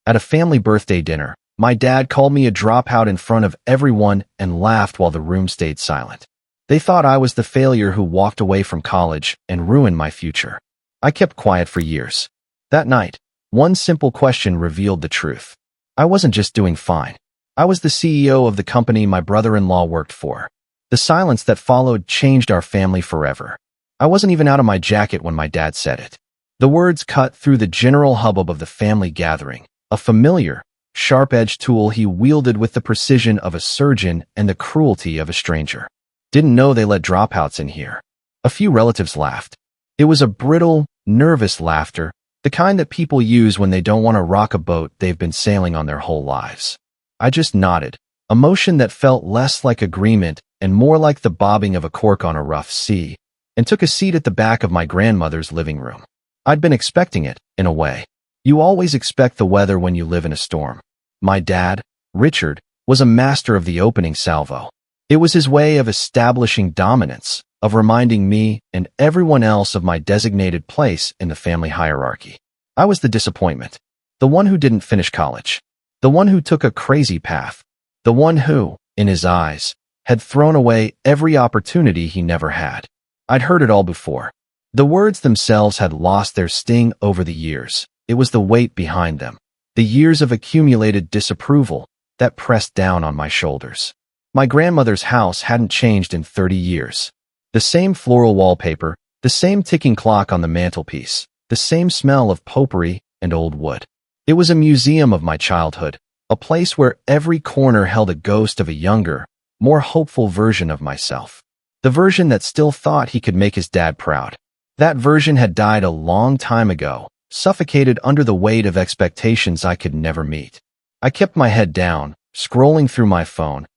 At a family birthday dinner, my dad called me a dropout in front of everyone and laughed while the room stayed silent. They thought I was the failure who walked away from college and ruined my future. I kept quiet for years. That night, one simple question revealed the truth. I wasn't just doing fine. I was the CEO of the company my brother-in-law worked for. The silence that followed changed our family forever. I wasn't even out of my jacket when my dad said it. The words cut through the general hubbub of the family gathering, a familiar, sharp-edged tool he wielded with the precision of a surgeon and the cruelty of a stranger. Didn't know they let dropouts in here. A few relatives laughed. It was a brittle, nervous laughter, the kind that people use when they don't want to rock a boat they've been sailing on their whole lives. I just nodded, a motion that felt less like agreement and more like the bobbing of a cork on a rough sea, and took a seat at the back of my grandmother's living room. I'd been expecting it, in a way. You always expect the weather when you live in a storm. My dad, Richard, was a master of the opening salvo. It was his way of establishing dominance, of reminding me and everyone else of my designated place in the family hierarchy. I was the disappointment, the one who didn't finish college, the one who took a crazy path, the one who, in his eyes, had thrown away every opportunity he never had. I'd heard it all before. The words themselves had lost their sting over the years. It was the weight behind them, the years of accumulated disapproval that pressed down on my shoulders. My grandmother's house hadn't changed in 30 years. The same floral wallpaper, the same ticking clock on the mantelpiece, the same smell of potpourri and old wood. It was a museum of my childhood, a place where every corner held a ghost of a younger, more hopeful version of myself. The version that still thought he could make his dad proud. That version had died a long time ago, suffocated under the weight of expectations I could never meet. I kept my head down, scrolling through my phone,